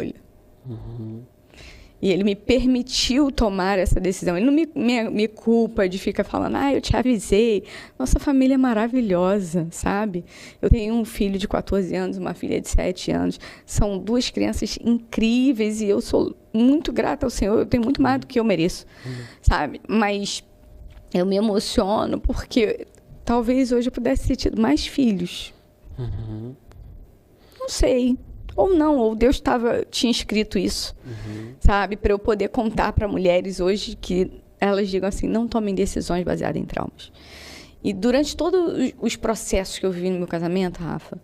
escolha. E ele me permitiu tomar essa decisão. Ele não me culpa de ficar falando, eu te avisei. Nossa família é maravilhosa, sabe? Eu tenho um filho de 14 anos, uma filha de 7 anos. São 2 crianças incríveis e eu sou muito grata ao Senhor. Eu tenho muito mais do que eu mereço, sabe? Mas eu me emociono porque talvez hoje eu pudesse ter tido mais filhos. Não sei. Ou não, ou Deus tinha escrito isso, sabe? Para eu poder contar para mulheres hoje que elas digam assim, não tomem decisões baseadas em traumas. E durante todos os processos que eu vivi no meu casamento, Rafa,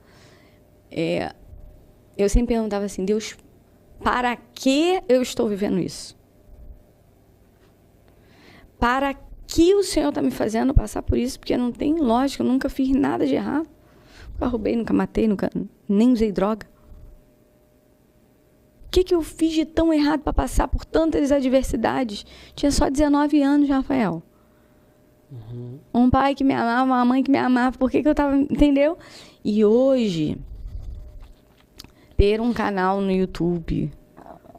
eu sempre perguntava assim, Deus, para que eu estou vivendo isso? Para que o Senhor está me fazendo passar por isso? Porque não tem lógica, eu nunca fiz nada de errado. Nunca roubei, nunca matei, nem usei droga. O que eu fiz de tão errado para passar por tantas adversidades? Tinha só 19 anos, Rafael. Um pai que me amava, uma mãe que me amava. Por que eu estava... Entendeu? E hoje, ter um canal no YouTube,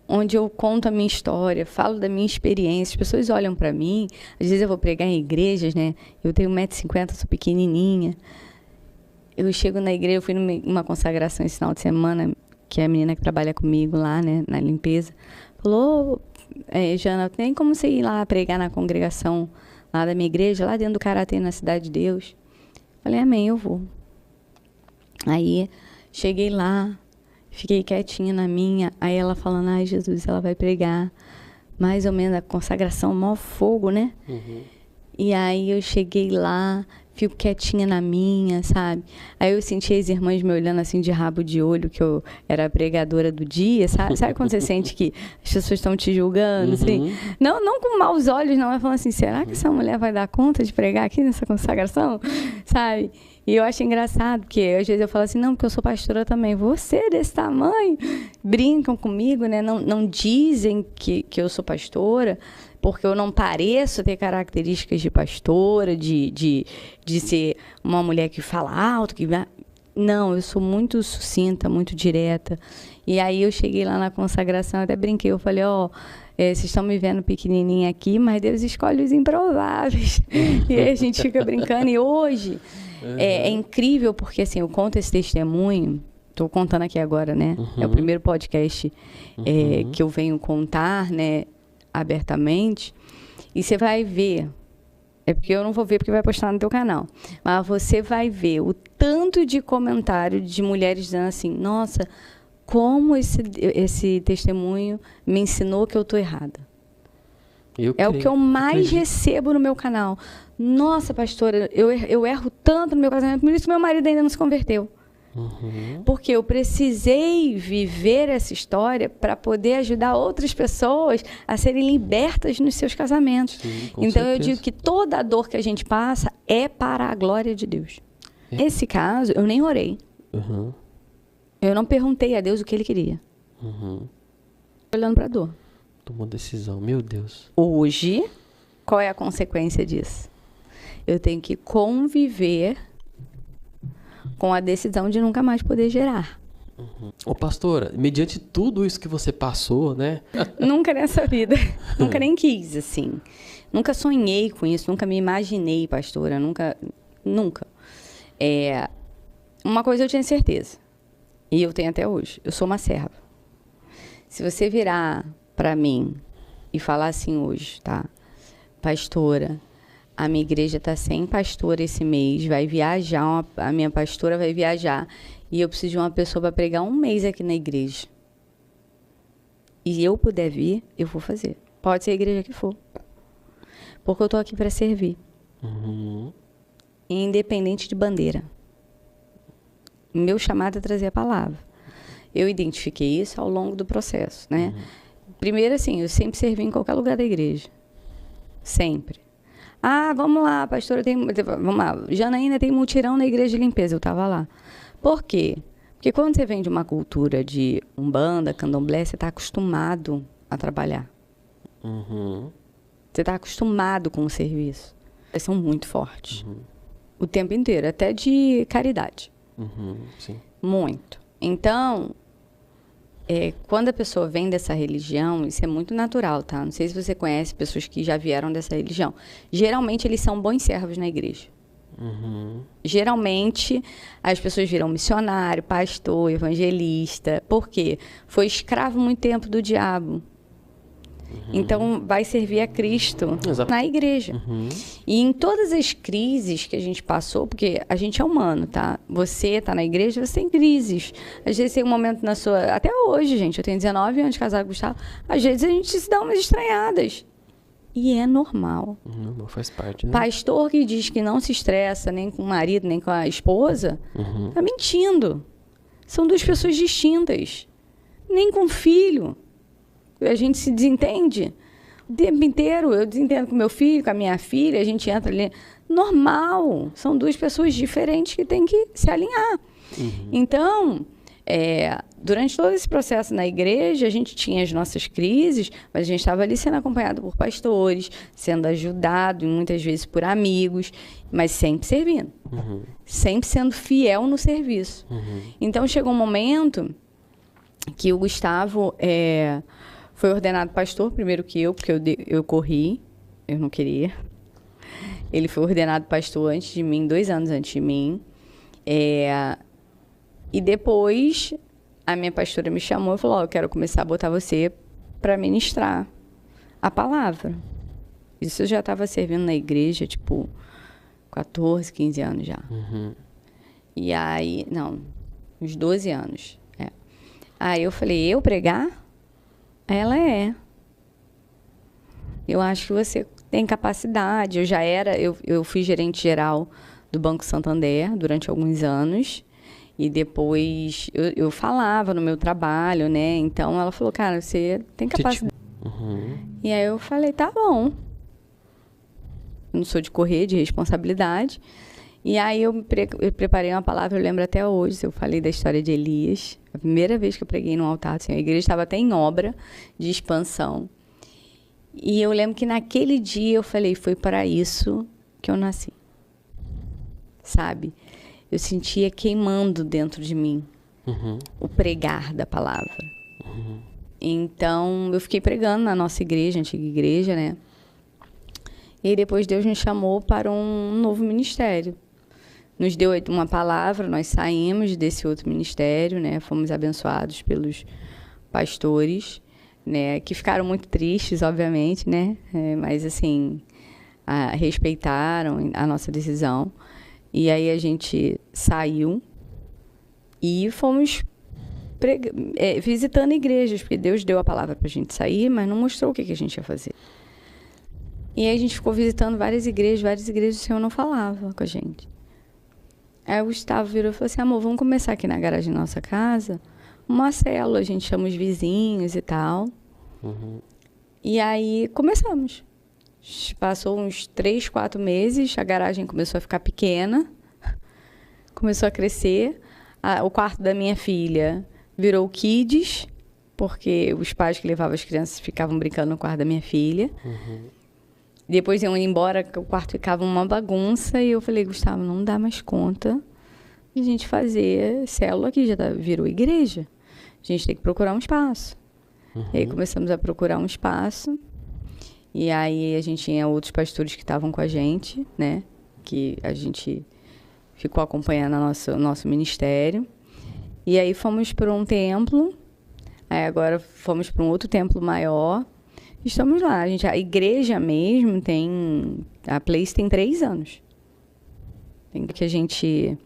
onde eu conto a minha história, falo da minha experiência, as pessoas olham para mim, às vezes eu vou pregar em igrejas, né? Eu tenho 1,50 m, sou pequenininha. Eu chego na igreja, eu fui numa consagração esse final de semana, que é a menina que trabalha comigo lá, né, na limpeza, falou, Jana, tem como você ir lá pregar na congregação lá da minha igreja, lá dentro do Karatê, na Cidade de Deus? Falei, amém, eu vou. Aí, cheguei lá, fiquei quietinha na minha, aí ela falando, ai, Jesus, ela vai pregar, mais ou menos a consagração, maior fogo, né? E aí eu cheguei lá, fico quietinha na minha, sabe? Aí eu senti as irmãs me olhando assim de rabo de olho, que eu era a pregadora do dia, sabe? Sabe quando você sente que as pessoas estão te julgando, assim? Não com maus olhos, não, mas falando assim, será que essa mulher vai dar conta de pregar aqui nessa consagração? Sabe? E eu acho engraçado, porque às vezes eu falo assim, não, porque eu sou pastora também. Você desse tamanho? Brincam comigo, né? Não dizem que eu sou pastora, porque eu não pareço ter características de pastora, de ser uma mulher que fala alto, que... Não, eu sou muito sucinta, muito direta. E aí eu cheguei lá na consagração, até brinquei, eu falei, vocês estão me vendo pequenininha aqui, mas Deus escolhe os improváveis. E aí a gente fica brincando. E hoje é incrível, porque assim, eu conto esse testemunho, estou contando aqui agora, né? É o primeiro podcast que eu venho contar, né? Abertamente, e você vai ver, porque eu não vou ver porque vai postar no teu canal, mas você vai ver o tanto de comentário de mulheres dizendo assim, nossa, como esse testemunho me ensinou que eu tô errada. O que eu mais recebo no meu canal. Nossa, pastora, eu erro tanto no meu casamento, por isso meu marido ainda não se converteu. Porque eu precisei viver essa história para poder ajudar outras pessoas a serem libertas nos seus casamentos. Sim, então, certeza. eu digo que toda a dor que a gente passa é para a glória de Deus. Nesse caso, eu nem orei. Eu não perguntei a Deus o que Ele queria. Olhando para a dor. Tomou decisão, meu Deus. Hoje, qual é a consequência disso? Eu tenho que conviver com a decisão de nunca mais poder gerar. Ô, pastora, mediante tudo isso que você passou, né? Nunca nessa vida. Nunca nem quis, assim. Nunca sonhei com isso, nunca me imaginei, pastora. Nunca. Uma coisa eu tinha certeza. E eu tenho até hoje. Eu sou uma serva. Se você virar para mim e falar assim hoje, tá? Pastora, a minha igreja está sem pastor esse mês, vai viajar, a minha pastora vai viajar e eu preciso de uma pessoa para pregar 1 mês aqui na igreja. E eu puder vir, eu vou fazer. Pode ser a igreja que for. Porque eu estou aqui para servir. Independente de bandeira. Meu chamado é trazer a palavra. Eu identifiquei isso ao longo do processo, né? Primeiro, assim, eu sempre servi em qualquer lugar da igreja. Sempre. Vamos lá, pastora, vamos lá. Janaína tem mutirão na igreja de limpeza. Eu estava lá. Por quê? Porque quando você vem de uma cultura de umbanda, candomblé, você está acostumado a trabalhar. Você está acostumado com o serviço. Eles são muito fortes. O tempo inteiro, até de caridade. Sim. Muito. Então, quando a pessoa vem dessa religião, isso é muito natural, tá? Não sei se você conhece pessoas que já vieram dessa religião. Geralmente, eles são bons servos na igreja. Geralmente, as pessoas viram missionário, pastor, evangelista. Por quê? Foi escravo muito tempo do diabo. Então, vai servir a Cristo na igreja. E em todas as crises que a gente passou, porque a gente é humano, tá? Você está na igreja, você tem crises. Às vezes tem um momento na sua... Até hoje, gente, eu tenho 19 anos casado com o Gustavo. Às vezes a gente se dá umas estranhadas. E é normal. Faz parte, né? Pastor que diz que não se estressa nem com o marido, nem com a esposa, tá mentindo. São duas pessoas distintas. Nem com o filho. A gente se desentende o tempo inteiro. Eu desentendo com meu filho, com a minha filha, a gente entra ali. Normal. São duas pessoas diferentes que têm que se alinhar. Então, durante todo esse processo na igreja, a gente tinha as nossas crises, mas a gente estava ali sendo acompanhado por pastores, sendo ajudado, muitas vezes por amigos, mas sempre servindo. Sempre sendo fiel no serviço. Então, chegou um momento que o Gustavo foi ordenado pastor, primeiro que eu, porque eu corri, eu não queria. Ele foi ordenado pastor antes de mim, 2 anos antes de mim. E depois, a minha pastora me chamou e falou, eu quero começar a botar você para ministrar a palavra. Isso eu já estava servindo na igreja, tipo, 14, 15 anos já. E aí, não, uns 12 anos. Aí eu falei, eu pregar? Ela eu acho que você tem capacidade. Eu fui gerente geral do Banco Santander durante alguns anos. E depois eu falava no meu trabalho, né? Então ela falou, cara, você tem capacidade. E aí eu falei, tá bom. Eu não sou de correr, de responsabilidade. E aí eu preparei uma palavra, eu lembro até hoje, eu falei da história de Elias. A primeira vez que eu preguei no altar, assim, a igreja estava até em obra de expansão. E eu lembro que naquele dia eu falei, foi para isso que eu nasci. Sabe? Eu sentia queimando dentro de mim o pregar da palavra. Então, eu fiquei pregando na nossa igreja, antiga igreja, né? E aí depois Deus nos chamou para um novo ministério. Nos deu uma palavra, nós saímos desse outro ministério, né? Fomos abençoados pelos pastores, né? Que ficaram muito tristes, obviamente, né? Mas, assim, respeitaram a nossa decisão. E aí a gente saiu e fomos visitando igrejas, porque Deus deu a palavra para a gente sair, mas não mostrou o que a gente ia fazer. E aí a gente ficou visitando várias igrejas, o Senhor não falava com a gente. Aí o Gustavo virou e falou assim, amor, vamos começar aqui na garagem da nossa casa uma célula, a gente chama os vizinhos e tal. E aí começamos. Passou uns 3, 4 meses, a garagem começou a ficar pequena, começou a crescer. O quarto da minha filha virou kids, porque os pais que levavam as crianças ficavam brincando no quarto da minha filha. Depois iam embora, o quarto ficava uma bagunça, e eu falei, Gustavo, não dá mais conta de a gente fazer célula aqui, virou igreja. A gente tem que procurar um espaço. E aí começamos a procurar um espaço. E aí a gente tinha outros pastores que estavam com a gente, né? Que a gente ficou acompanhando o nosso ministério. E aí fomos para um templo. Aí agora fomos para um outro templo maior. Estamos lá. A igreja mesmo a Place tem 3 anos. Que a gente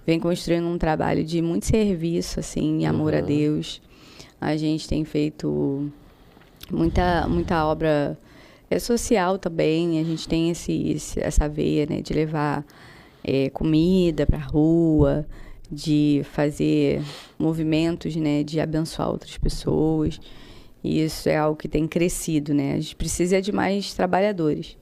vem construindo um trabalho de muito serviço, assim, amor a Deus. A gente tem feito muita obra social também. A gente tem essa veia, né, de levar comida para a rua, de fazer movimentos, né, de abençoar outras pessoas. E isso é algo que tem crescido, né? A gente precisa de mais trabalhadores.